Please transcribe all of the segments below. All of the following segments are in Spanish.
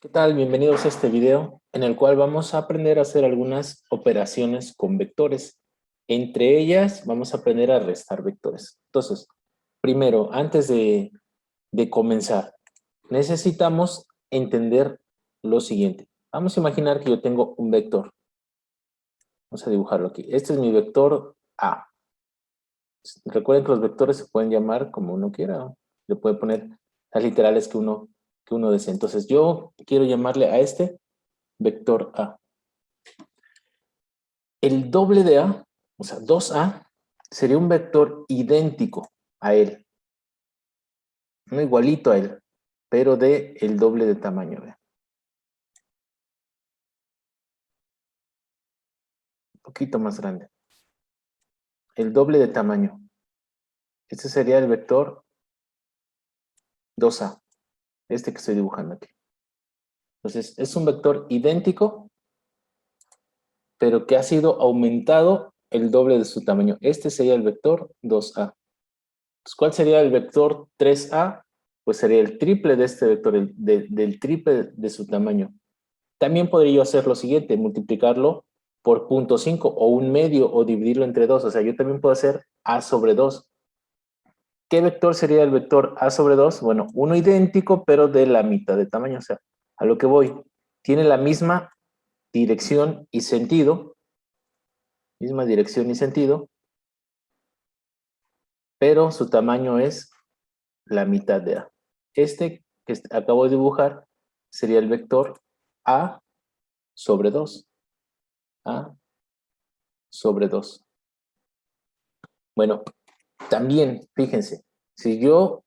¿Qué tal? Bienvenidos a este video en el cual vamos a aprender a hacer algunas operaciones con vectores. Entre ellas vamos a aprender a restar vectores. Entonces, primero, antes de comenzar, necesitamos entender lo siguiente. Vamos a imaginar que yo tengo un vector. Vamos a dibujarlo aquí. Este es mi vector A. Recuerden que los vectores se pueden llamar como uno quiera. Le puede poner las literales que uno desee. Entonces, yo quiero llamarle a este vector A. El doble de A, o sea, 2A, sería un vector idéntico a él. No igualito a él, pero de el doble de tamaño. ¿Ve? Un poquito más grande. El doble de tamaño. Este sería el vector 2A. Este que estoy dibujando aquí. Entonces, es un vector idéntico, pero que ha sido aumentado el doble de su tamaño. Este sería el vector 2A. Entonces, ¿cuál sería el vector 3A? Pues sería el triple de este vector, del triple de su tamaño. También podría yo hacer lo siguiente, multiplicarlo por 0.5 o un medio o dividirlo entre 2. O sea, yo también puedo hacer A sobre 2. ¿Qué vector sería el vector A sobre 2? Bueno, uno idéntico, pero de la mitad de tamaño. O sea, a lo que voy, tiene la misma dirección y sentido, pero su tamaño es la mitad de A. Este que acabo de dibujar sería el vector A sobre 2. A sobre 2. Bueno, también, fíjense, si yo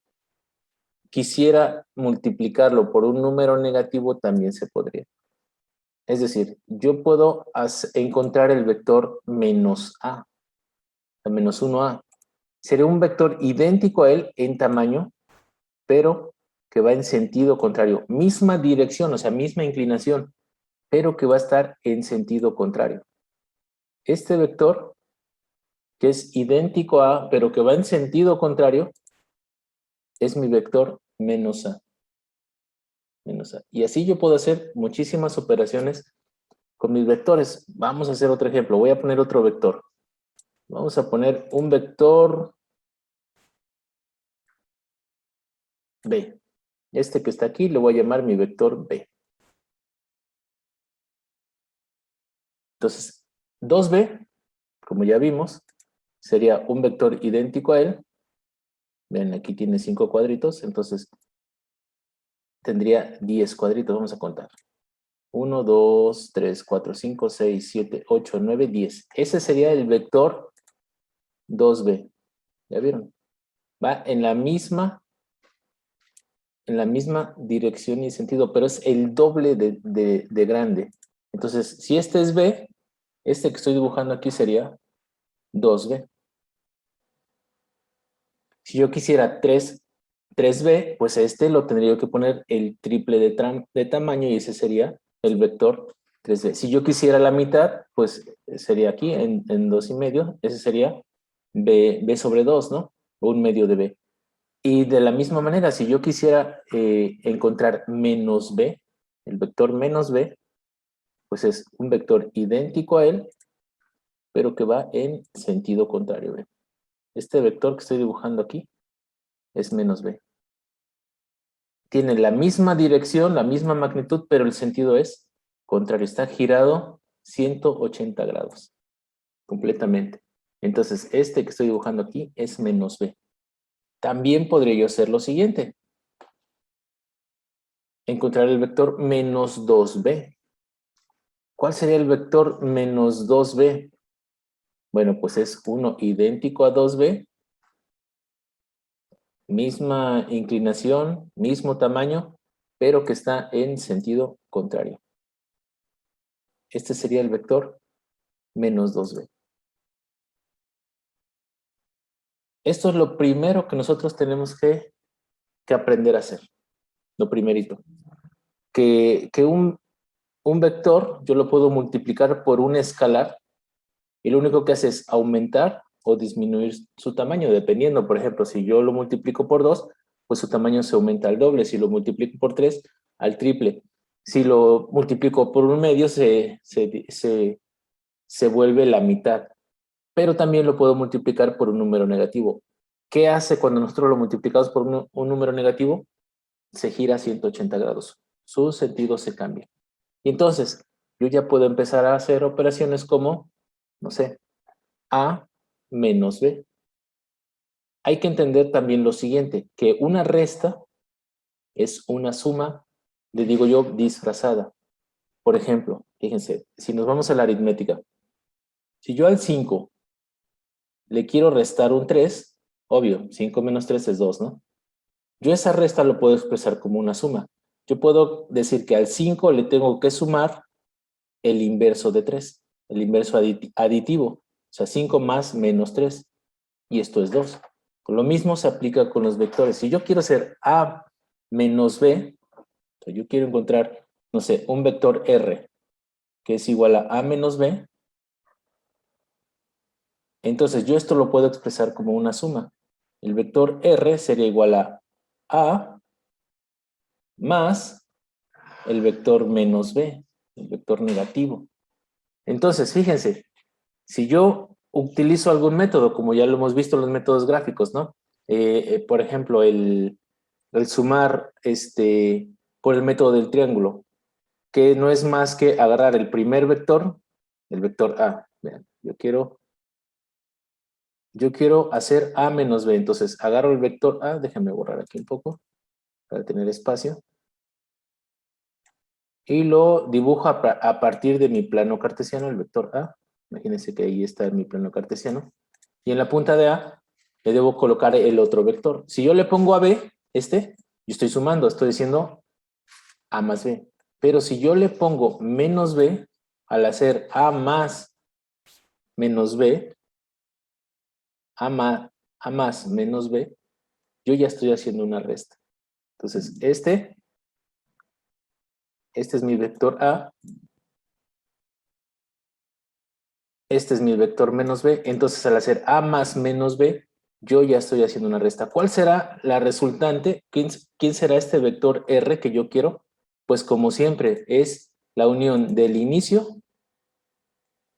quisiera multiplicarlo por un número negativo, también se podría. Es decir, yo puedo encontrar el vector menos A, menos 1A. Sería un vector idéntico a él en tamaño, pero que va en sentido contrario. Misma dirección, o sea, misma inclinación, pero que va a estar en sentido contrario. Este vector, que es idéntico a, pero que va en sentido contrario, es mi vector menos A. Menos A. Y así yo puedo hacer muchísimas operaciones con mis vectores. Vamos a hacer otro ejemplo. Voy a poner otro vector. Vamos a poner un vector B. Este que está aquí le voy a llamar mi vector B. Entonces, 2B, como ya vimos, sería un vector idéntico a él. Ven, aquí tiene 5 cuadritos, entonces tendría 10 cuadritos. Vamos a contar. 1, 2, 3, 4, 5, 6, 7, 8, 9, 10. Ese sería el vector 2B. ¿Ya vieron? Va en la misma dirección y sentido, pero es el doble de grande. Entonces, si este es B, este que estoy dibujando aquí sería 2B. Si yo quisiera 3B, pues este lo tendría que poner el triple de tamaño y ese sería el vector 3B. Si yo quisiera la mitad, pues sería aquí en 2,5, ese sería B sobre 2, ¿no? O un medio de B. Y de la misma manera, si yo quisiera encontrar menos B, el vector menos B, pues es un vector idéntico a él, pero que va en sentido contrario. ¿Ve? Este vector que estoy dibujando aquí es menos B. Tiene la misma dirección, la misma magnitud, pero el sentido es contrario. Está girado 180 grados, completamente. Entonces, este que estoy dibujando aquí es menos B. También podría yo hacer lo siguiente. Encontrar el vector menos 2B. ¿Cuál sería el vector menos 2B? Bueno, pues es 1 idéntico a 2B, misma inclinación, mismo tamaño, pero que está en sentido contrario. Este sería el vector menos 2B. Esto es lo primero que nosotros tenemos que aprender a hacer. Lo primerito. Que un vector yo lo puedo multiplicar por un escalar y lo único que hace es aumentar o disminuir su tamaño, dependiendo. Por ejemplo, si yo lo multiplico por 2, pues su tamaño se aumenta al doble. Si lo multiplico por 3, al triple. Si lo multiplico por un medio, se vuelve la mitad. Pero también lo puedo multiplicar por un número negativo. ¿Qué hace cuando nosotros lo multiplicamos por un número negativo? Se gira a 180 grados. Su sentido se cambia. Y entonces, yo ya puedo empezar a hacer operaciones como, no sé, A menos B. Hay que entender también lo siguiente, que una resta es una suma, le digo yo, disfrazada. Por ejemplo, fíjense, si nos vamos a la aritmética, si yo al 5 le quiero restar un 3, obvio, 5 menos 3 es 2, ¿no? Yo esa resta lo puedo expresar como una suma. Yo puedo decir que al 5 le tengo que sumar el inverso de 3, el inverso aditivo, o sea, 5 más menos 3, y esto es 2. Lo mismo se aplica con los vectores. Si yo quiero hacer A menos B, yo quiero encontrar, no sé, un vector R que es igual a A menos B, entonces yo esto lo puedo expresar como una suma. El vector R sería igual a más el vector menos B, el vector negativo. Entonces, fíjense, si yo utilizo algún método, como ya lo hemos visto en los métodos gráficos, ¿no? Por ejemplo, el sumar por el método del triángulo, que no es más que agarrar el primer vector, el vector A. Vean, yo quiero hacer A menos B, entonces agarro el vector A, déjenme borrar aquí un poco para tener espacio, y lo dibujo a partir de mi plano cartesiano, el vector A. Imagínense que ahí está mi plano cartesiano. Y en la punta de A le debo colocar el otro vector. Si yo le pongo a B, yo estoy sumando, estoy diciendo A más B. Pero si yo le pongo menos B, al hacer A más menos B, A más menos B, yo ya estoy haciendo una resta. Entonces, este es mi vector A, este es mi vector menos B, entonces al hacer A más menos B, yo ya estoy haciendo una resta. ¿Cuál será la resultante? ¿Quién será este vector R que yo quiero? Pues como siempre, es la unión del inicio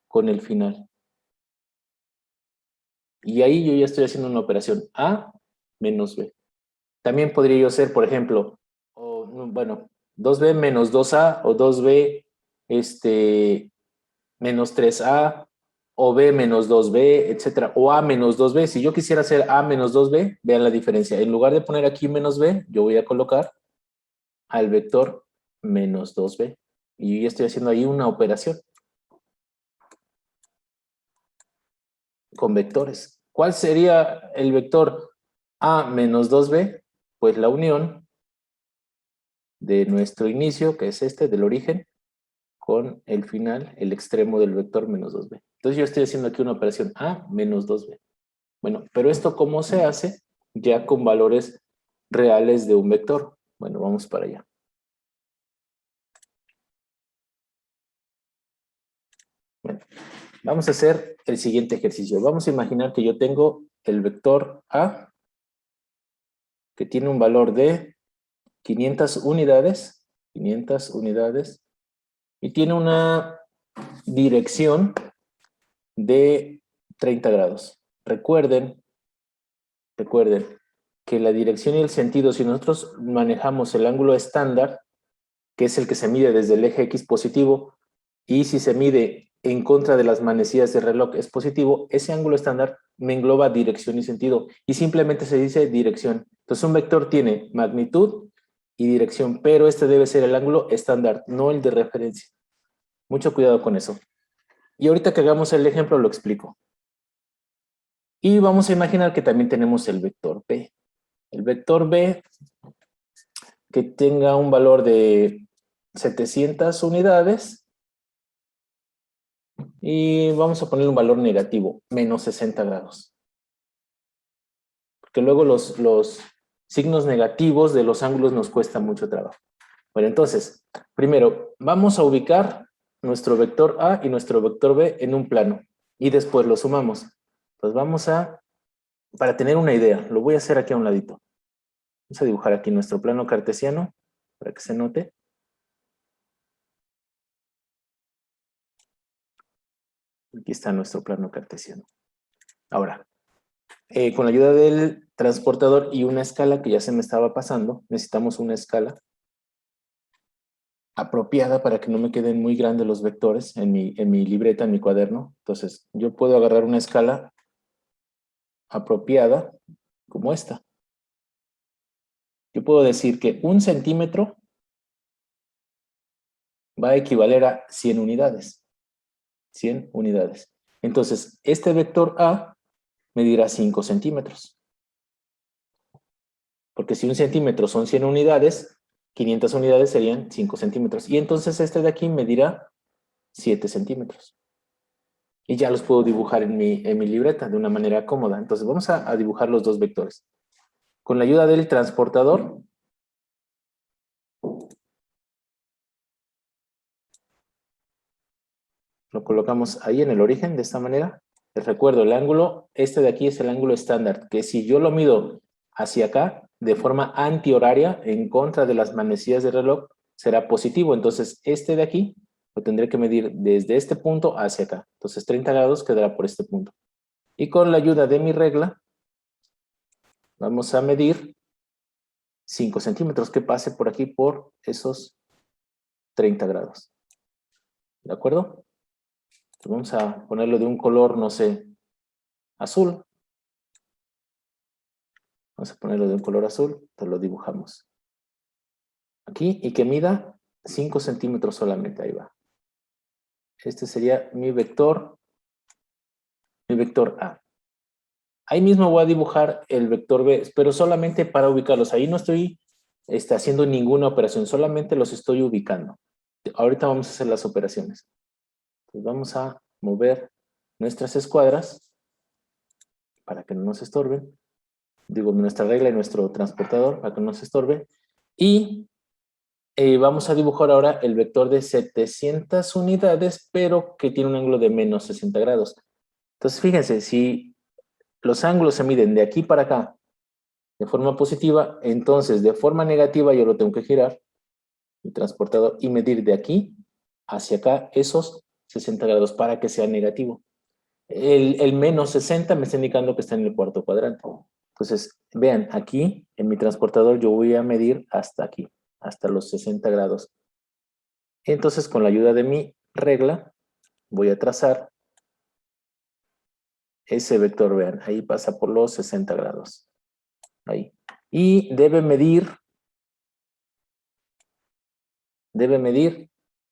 con el final. Y ahí yo ya estoy haciendo una operación A menos B. También podría yo hacer, por ejemplo, bueno, 2B menos 2A o 2B menos 3A o B menos 2B, etcétera, o A menos 2B. Si yo quisiera hacer A menos 2B, vean la diferencia. En lugar de poner aquí menos B, yo voy a colocar al vector menos 2B. Y yo ya estoy haciendo ahí una operación con vectores. ¿Cuál sería el vector A menos 2B? Pues la unión de nuestro inicio, que es del origen, con el final, el extremo del vector menos 2B. Entonces yo estoy haciendo aquí una operación A menos 2B. Bueno, pero esto ¿cómo se hace? Ya con valores reales de un vector. Bueno, vamos para allá. Bueno, vamos a hacer el siguiente ejercicio. Vamos a imaginar que yo tengo el vector A, que tiene un valor de 500 unidades, y tiene una dirección de 30 grados. Recuerden que la dirección y el sentido, si nosotros manejamos el ángulo estándar, que es el que se mide desde el eje X positivo, y si se mide en contra de las manecillas de reloj es positivo, ese ángulo estándar me engloba dirección y sentido, y simplemente se dice dirección. Entonces un vector tiene magnitud y dirección, pero este debe ser el ángulo estándar, no el de referencia. Mucho cuidado con eso. Y ahorita que hagamos el ejemplo lo explico. Y vamos a imaginar que también tenemos el vector B. El vector B que tenga un valor de 700 unidades y vamos a poner un valor negativo, menos 60 grados. Porque luego los signos negativos de los ángulos nos cuesta mucho trabajo. Bueno, entonces, primero vamos a ubicar nuestro vector A y nuestro vector B en un plano y después lo sumamos. Pues para tener una idea, lo voy a hacer aquí a un ladito. Vamos a dibujar aquí nuestro plano cartesiano para que se note. Aquí está nuestro plano cartesiano. Ahora, con la ayuda del transportador y una escala que ya se me estaba pasando, necesitamos una escala apropiada para que no me queden muy grandes los vectores en mi libreta, en mi cuaderno. Entonces, yo puedo agarrar una escala apropiada como esta. Yo puedo decir que 1 centímetro va a equivaler a 100 unidades. 100 unidades. Entonces, este vector A medirá 5 centímetros. Porque si 1 centímetro son 100 unidades, 500 unidades serían 5 centímetros. Y entonces este de aquí medirá 7 centímetros. Y ya los puedo dibujar en mi libreta de una manera cómoda. Entonces vamos a dibujar los dos vectores. Con la ayuda del transportador, lo colocamos ahí en el origen de esta manera. Les recuerdo, el ángulo, este de aquí es el ángulo estándar, que si yo lo mido hacia acá, de forma antihoraria, en contra de las manecillas del reloj, será positivo. Entonces, este de aquí lo tendré que medir desde este punto hacia acá. Entonces, 30 grados quedará por este punto. Y con la ayuda de mi regla, vamos a medir 5 centímetros que pase por aquí por esos 30 grados. ¿De acuerdo? Entonces, vamos a ponerlo de un color, no sé, azul. Vamos a ponerlo de un color azul, entonces lo dibujamos aquí y que mida 5 centímetros solamente, ahí va. Este sería mi vector A. Ahí mismo voy a dibujar el vector B, pero solamente para ubicarlos. Ahí no estoy haciendo ninguna operación, solamente los estoy ubicando. Ahorita vamos a hacer las operaciones. Entonces vamos a mover nuestras escuadras para que no nos estorben. Digo, nuestra regla y nuestro transportador para que no nos estorbe. Y vamos a dibujar ahora el vector de 700 unidades, pero que tiene un ángulo de menos 60 grados. Entonces, fíjense, si los ángulos se miden de aquí para acá de forma positiva, entonces de forma negativa yo lo tengo que girar, mi transportador, y medir de aquí hacia acá esos 60 grados para que sea negativo. El menos 60 me está indicando que está en el cuarto cuadrante. Entonces, vean, aquí en mi transportador yo voy a medir hasta aquí, hasta los 60 grados. Entonces, con la ayuda de mi regla, voy a trazar ese vector, vean, ahí pasa por los 60 grados. Ahí. Y debe medir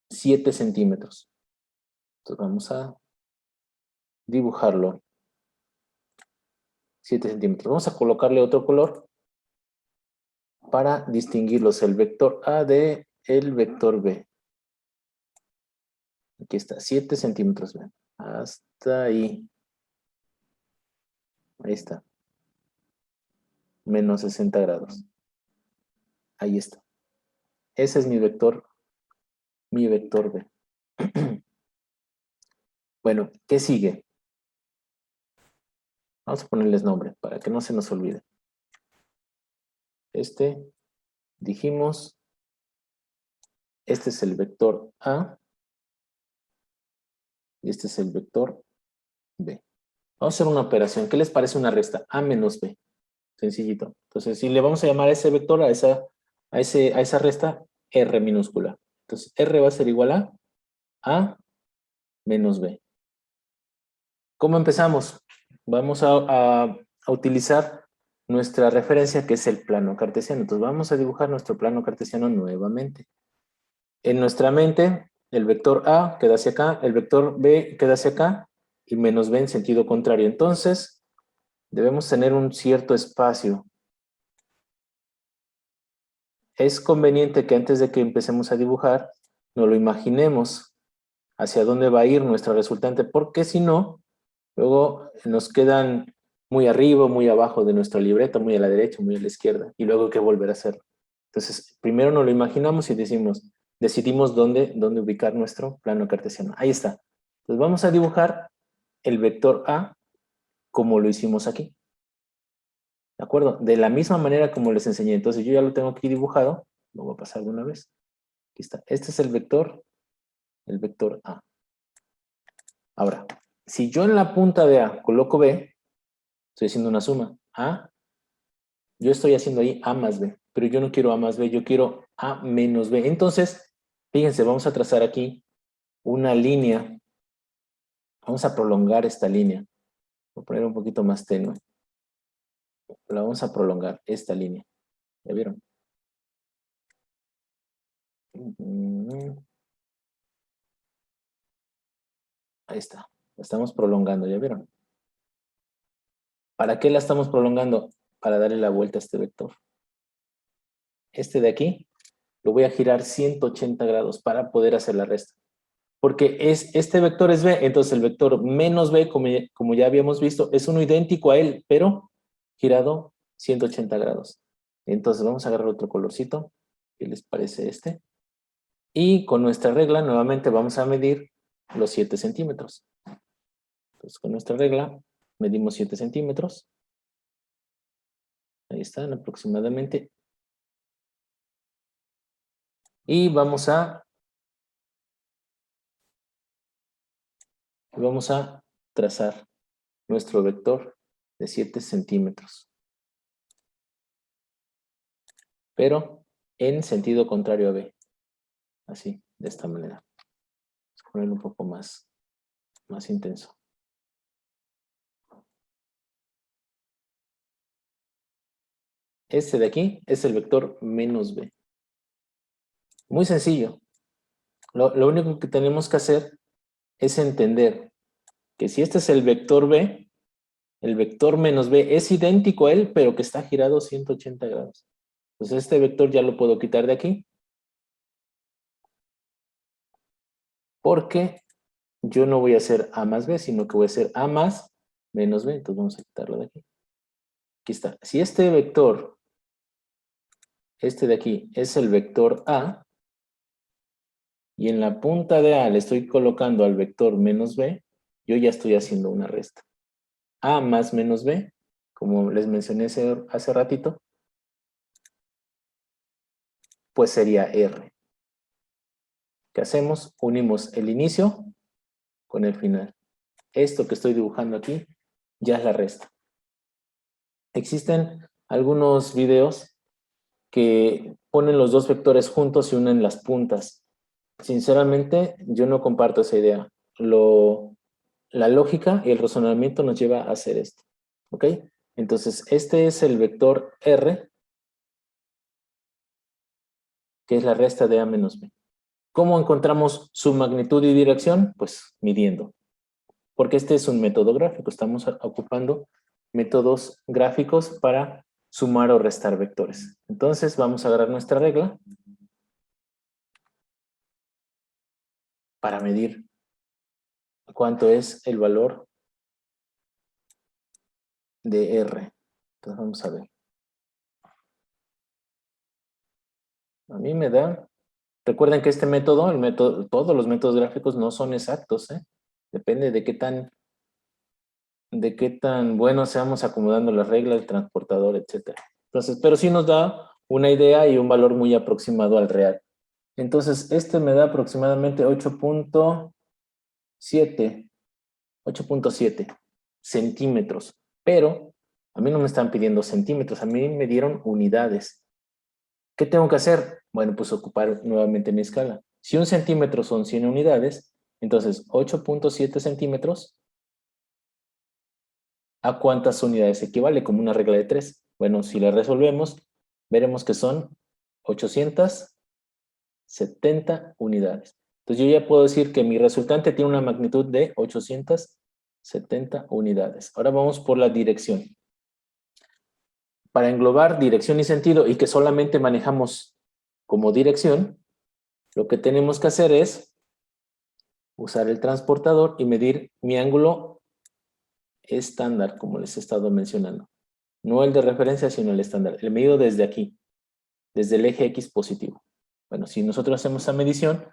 7 centímetros. Entonces vamos a dibujarlo. 7 centímetros. Vamos a colocarle otro color para distinguirlos, el vector A de el vector B. Aquí está, 7 centímetros, vean. Hasta ahí. Ahí está. Menos 60 grados. Ahí está. Ese es mi vector B. Bueno, ¿qué sigue? Vamos a ponerles nombre para que no se nos olvide. Dijimos, este es el vector A y este es el vector B. Vamos a hacer una operación. ¿Qué les parece una resta? A menos B. Sencillito. Entonces, si le vamos a llamar a ese vector, a esa resta, R minúscula. Entonces, R va a ser igual a A menos B. ¿Cómo empezamos? Vamos a utilizar nuestra referencia, que es el plano cartesiano. Entonces, vamos a dibujar nuestro plano cartesiano nuevamente. En nuestra mente, el vector A queda hacia acá, el vector B queda hacia acá, y menos B en sentido contrario. Entonces, debemos tener un cierto espacio. Es conveniente que antes de que empecemos a dibujar, nos lo imaginemos hacia dónde va a ir nuestra resultante, porque si no, luego nos quedan muy arriba, muy abajo de nuestra libreta, muy a la derecha, muy a la izquierda, y luego hay que volver a hacerlo. Entonces, primero nos lo imaginamos y decidimos dónde ubicar nuestro plano cartesiano. Ahí está. Entonces vamos a dibujar el vector A como lo hicimos aquí. ¿De acuerdo? De la misma manera como les enseñé. Entonces yo ya lo tengo aquí dibujado. Lo voy a pasar de una vez. Aquí está. Este es el vector A. Ahora, Si yo en la punta de A coloco B, estoy haciendo una suma. A, yo estoy haciendo ahí A más B, pero yo no quiero A más B, yo quiero A menos B. Entonces, fíjense, vamos a trazar aquí una línea. Vamos a prolongar esta línea. Voy a poner un poquito más tenue. La vamos a prolongar, esta línea. ¿Ya vieron? Ahí está. La estamos prolongando, ¿ya vieron? ¿Para qué la estamos prolongando? Para darle la vuelta a este vector. Este de aquí lo voy a girar 180 grados para poder hacer la resta. Porque este vector es B, entonces el vector menos B, como ya habíamos visto, es uno idéntico a él, pero girado 180 grados. Entonces vamos a agarrar otro colorcito. ¿Qué les parece este? Y con nuestra regla nuevamente vamos a medir los 7 centímetros. Entonces con nuestra regla medimos 7 centímetros. Ahí están aproximadamente. Y vamos a trazar nuestro vector de 7 centímetros. Pero en sentido contrario a B. Así, de esta manera. Vamos a ponerlo un poco más intenso. Este de aquí es el vector menos B. Muy sencillo. Lo único que tenemos que hacer es entender que si este es el vector B, el vector menos B es idéntico a él, pero que está girado 180 grados. Entonces este vector ya lo puedo quitar de aquí. Porque yo no voy a hacer A más B, sino que voy a hacer A más menos B. Entonces vamos a quitarlo de aquí. Aquí está. Si este vector, este de aquí, es el vector A, y en la punta de A le estoy colocando al vector menos B, yo ya estoy haciendo una resta. A más menos B, como les mencioné hace ratito, pues sería R. ¿Qué hacemos? Unimos el inicio con el final. Esto que estoy dibujando aquí ya es la resta. Existen algunos videos que ponen los dos vectores juntos y unen las puntas. Sinceramente, yo no comparto esa idea. La lógica y el razonamiento nos lleva a hacer esto. ¿Ok? Entonces, este es el vector R, que es la resta de A menos B. ¿Cómo encontramos su magnitud y dirección? Pues midiendo. Porque este es un método gráfico. Estamos ocupando métodos gráficos para sumar o restar vectores. Entonces, vamos a agarrar nuestra regla para medir cuánto es el valor de R. Entonces, vamos a ver. A mí me da... Recuerden que este método, todos los métodos gráficos no son exactos, ¿eh? Depende de qué tan buenos seamos acomodando las reglas, el transportador, etc. Entonces, pero sí nos da una idea y un valor muy aproximado al real. Entonces, este me da aproximadamente 8.7 centímetros. Pero a mí no me están pidiendo centímetros, a mí me dieron unidades. ¿Qué tengo que hacer? Bueno, pues ocupar nuevamente mi escala. Si un centímetro son 100 unidades, entonces 8.7 centímetros, ¿a cuántas unidades equivale? Como una regla de 3. Bueno, si la resolvemos, veremos que son 870 unidades. Entonces yo ya puedo decir que mi resultante tiene una magnitud de 870 unidades. Ahora vamos por la dirección. Para englobar dirección y sentido y que solamente manejamos como dirección, lo que tenemos que hacer es usar el transportador y medir mi ángulo estándar, como les he estado mencionando. No el de referencia, sino el estándar. El medido desde aquí, desde el eje X positivo. Bueno, si nosotros hacemos esa medición,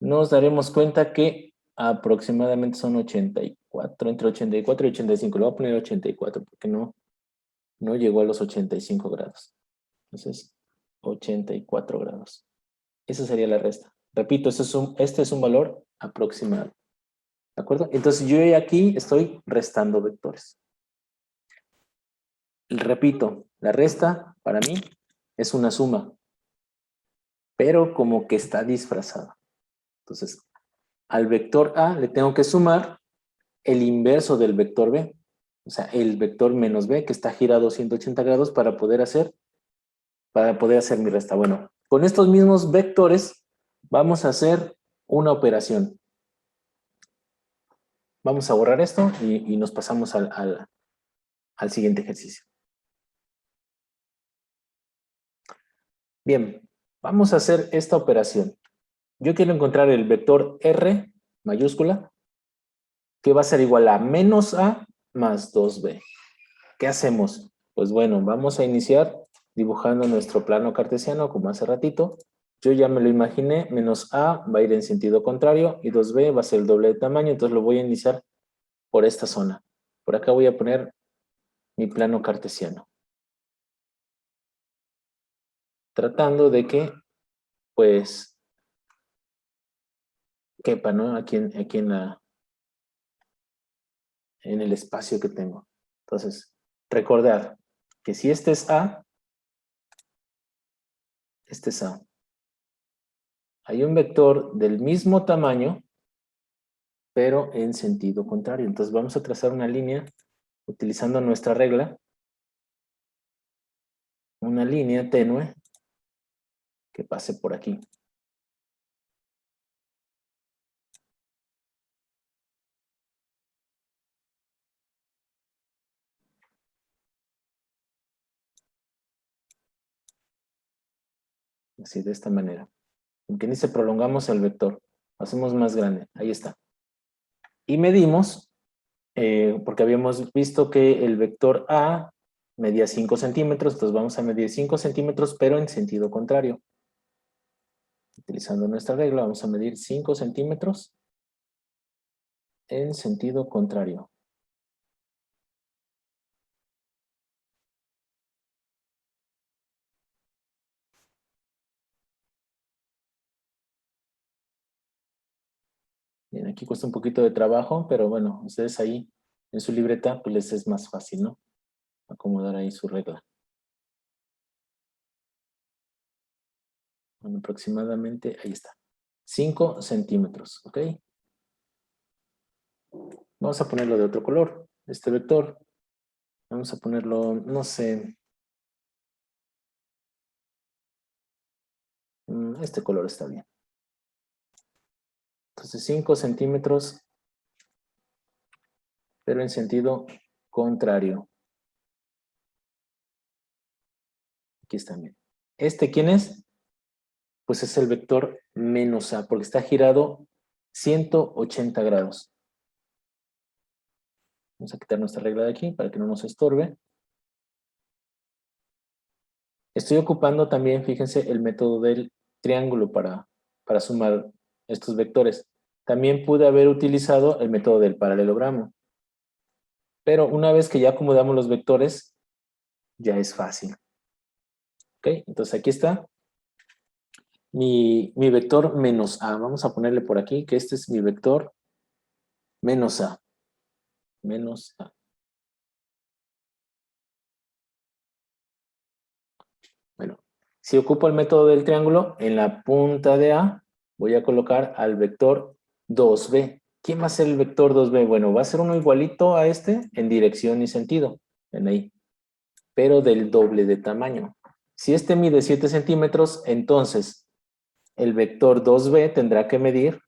nos daremos cuenta que aproximadamente son 84, entre 84 y 85. Le voy a poner 84 porque no llegó a los 85 grados. Entonces, 84 grados. Esa sería la resta. Repito, este es un valor aproximado. ¿De acuerdo? Entonces yo aquí estoy restando vectores. Repito, la resta para mí es una suma, pero como que está disfrazada. Entonces, al vector A le tengo que sumar el inverso del vector B. O sea, el vector menos B que está girado 180 grados para poder hacer mi resta. Bueno, con estos mismos vectores vamos a hacer una operación. Vamos a borrar esto y nos pasamos al siguiente ejercicio. Bien, vamos a hacer esta operación. Yo quiero encontrar el vector R mayúscula que va a ser igual a menos A más 2B. ¿Qué hacemos? Pues bueno, vamos a iniciar dibujando nuestro plano cartesiano como hace ratito. Yo ya me lo imaginé, menos A va a ir en sentido contrario y 2B va a ser el doble de tamaño, entonces lo voy a iniciar por esta zona. Por acá voy a poner mi plano cartesiano. Tratando de que, pues, quepa, ¿no? Aquí en el espacio que tengo. Entonces, recordar que si este es A, este es A. Hay un vector del mismo tamaño, pero en sentido contrario. Entonces vamos a trazar una línea utilizando nuestra regla, una línea tenue que pase por aquí. Así, de esta manera. Aunque ni se prolongamos el vector, hacemos más grande. Ahí está. Y medimos, porque habíamos visto que el vector A medía 5 centímetros, entonces vamos a medir 5 centímetros, pero en sentido contrario. Utilizando nuestra regla, vamos a medir 5 centímetros en sentido contrario. Bien, aquí cuesta un poquito de trabajo, pero bueno, ustedes ahí en su libreta, pues les es más fácil, ¿no? Acomodar ahí su regla. Bueno, aproximadamente, ahí está. 5 centímetros, ¿ok? Vamos a ponerlo de otro color, este vector. Vamos a ponerlo, no sé, este color está bien. Entonces 5 centímetros, pero en sentido contrario. Aquí está bien. ¿Este quién es? Pues es el vector menos A, porque está girado 180 grados. Vamos a quitar nuestra regla de aquí para que no nos estorbe. Estoy ocupando también, fíjense, el método del triángulo para sumar estos vectores. También pude haber utilizado el método del paralelogramo. Pero una vez que ya acomodamos los vectores, ya es fácil. ¿Ok? Entonces aquí está mi vector menos A. Vamos a ponerle por aquí que este es mi vector menos A. Menos A. Bueno, si ocupo el método del triángulo, en la punta de A voy a colocar al vector 2B. ¿Quién va a ser el vector 2B? Bueno, va a ser uno igualito a este en dirección y sentido. Ven ahí. Pero del doble de tamaño. Si este mide 7 centímetros, entonces el vector 2B tendrá que medir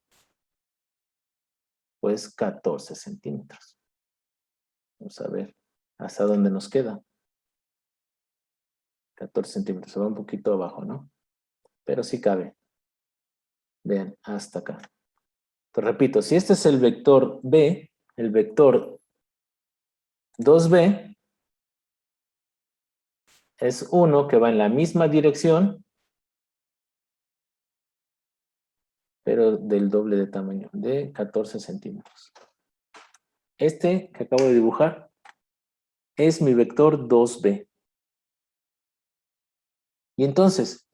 pues 14 centímetros. Vamos a ver hasta dónde nos queda. 14 centímetros, se va un poquito abajo, ¿no? Pero sí cabe. Vean, hasta acá. Te repito, si este es el vector B, el vector 2B es uno que va en la misma dirección, pero del doble de tamaño, de 14 centímetros. Este que acabo de dibujar es mi vector 2B. Y entonces,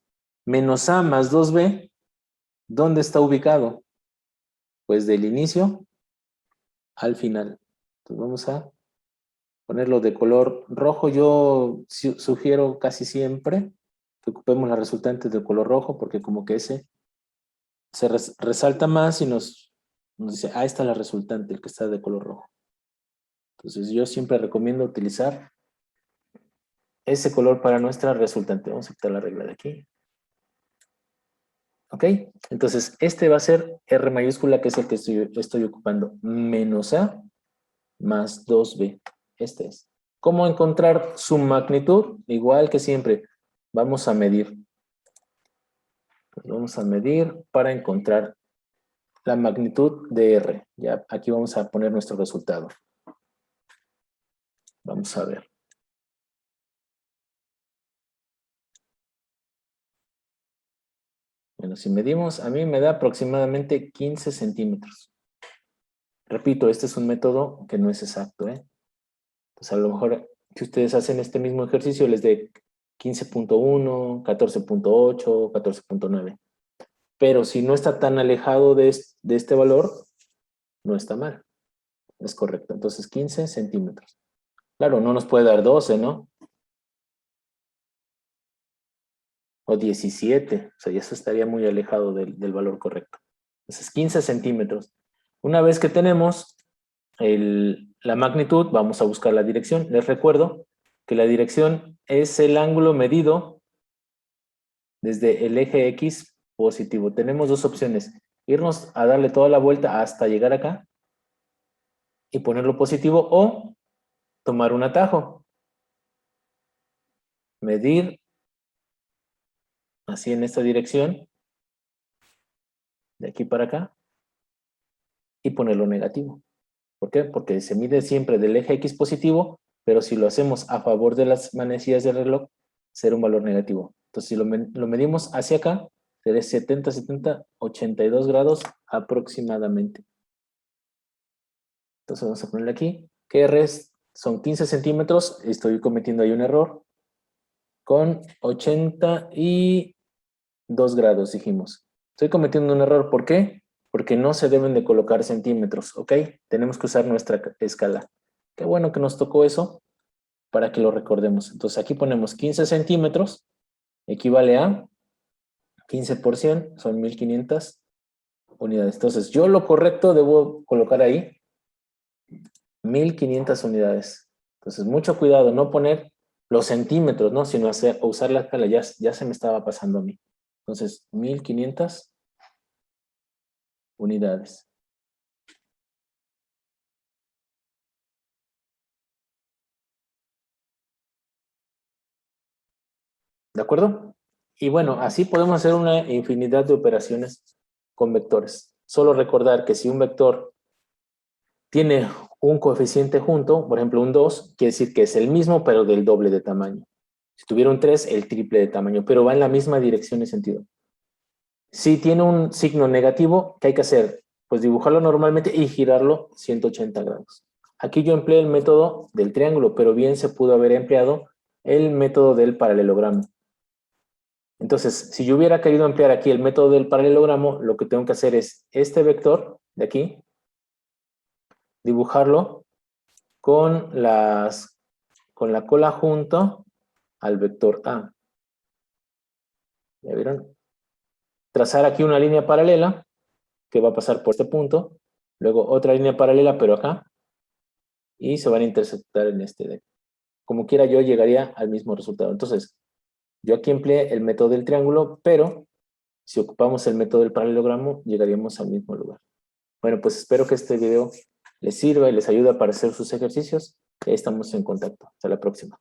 menos A más 2B, ¿dónde está ubicado? Pues del inicio al final. Entonces vamos a ponerlo de color rojo. Yo sugiero casi siempre que ocupemos la resultante de color rojo porque como que ese se resalta más y nos dice, ah, esta es la resultante, el que está de color rojo. Entonces yo siempre recomiendo utilizar ese color para nuestra resultante. Vamos a quitar la regla de aquí. ¿Ok? Entonces este va a ser R mayúscula, que es el que estoy ocupando, menos A más 2B. Este es. ¿Cómo encontrar su magnitud? Igual que siempre, vamos a medir. Vamos a medir para encontrar la magnitud de R. Ya aquí vamos a poner nuestro resultado. Vamos a ver. Bueno, si medimos, a mí me da aproximadamente 15 centímetros. Repito, este es un método que no es exacto, ¿eh? Pues a lo mejor si ustedes hacen este mismo ejercicio les dé 15.1, 14.8, 14.9. Pero si no está tan alejado de este valor, no está mal. Es correcto. Entonces 15 centímetros. Claro, no nos puede dar 12, ¿no? O 17. O sea, ya eso estaría muy alejado del valor correcto. Entonces 15 centímetros. Una vez que tenemos la magnitud, vamos a buscar la dirección. Les recuerdo que la dirección es el ángulo medido desde el eje X positivo. Tenemos dos opciones. Irnos a darle toda la vuelta hasta llegar acá y ponerlo positivo o tomar un atajo. Medir así en esta dirección, de aquí para acá, y ponerlo negativo. ¿Por qué? Porque se mide siempre del eje X positivo, pero si lo hacemos a favor de las manecillas del reloj, será un valor negativo. Entonces, si lo medimos hacia acá, será 70, 82 grados aproximadamente. Entonces vamos a ponerle aquí, que R son 15 centímetros, estoy cometiendo ahí un error, con 82 grados dijimos. Estoy cometiendo un error, ¿por qué? Porque no se deben de colocar centímetros, ¿ok? Tenemos que usar nuestra escala. Qué bueno que nos tocó eso para que lo recordemos. Entonces aquí ponemos 15 centímetros, equivale a 15 por 100, son 1500 unidades. Entonces yo lo correcto debo colocar ahí 1500 unidades. Entonces mucho cuidado, no poner los centímetros, ¿no? Sino usar la escala, ya se me estaba pasando a mí. Entonces 1500 unidades. ¿De acuerdo? Y bueno, así podemos hacer una infinidad de operaciones con vectores. Solo recordar que si un vector tiene un coeficiente junto, por ejemplo un 2, quiere decir que es el mismo pero del doble de tamaño. Si tuviera un 3, el triple de tamaño, pero va en la misma dirección y sentido. Si tiene un signo negativo, ¿qué hay que hacer? Pues dibujarlo normalmente y girarlo 180 grados. Aquí yo empleé el método del triángulo, pero bien se pudo haber empleado el método del paralelogramo. Entonces, si yo hubiera querido emplear aquí el método del paralelogramo, lo que tengo que hacer es este vector de aquí, dibujarlo con la cola junto al vector A. ¿Ya vieron? Trazar aquí una línea paralela que va a pasar por este punto, luego otra línea paralela pero acá, y se van a intersectar en este de. Como quiera yo llegaría al mismo resultado. Entonces, yo aquí empleé el método del triángulo, pero si ocupamos el método del paralelogramo, llegaríamos al mismo lugar. Bueno, pues espero que este video les sirva y les ayude para hacer sus ejercicios. Y ahí estamos en contacto. Hasta la próxima.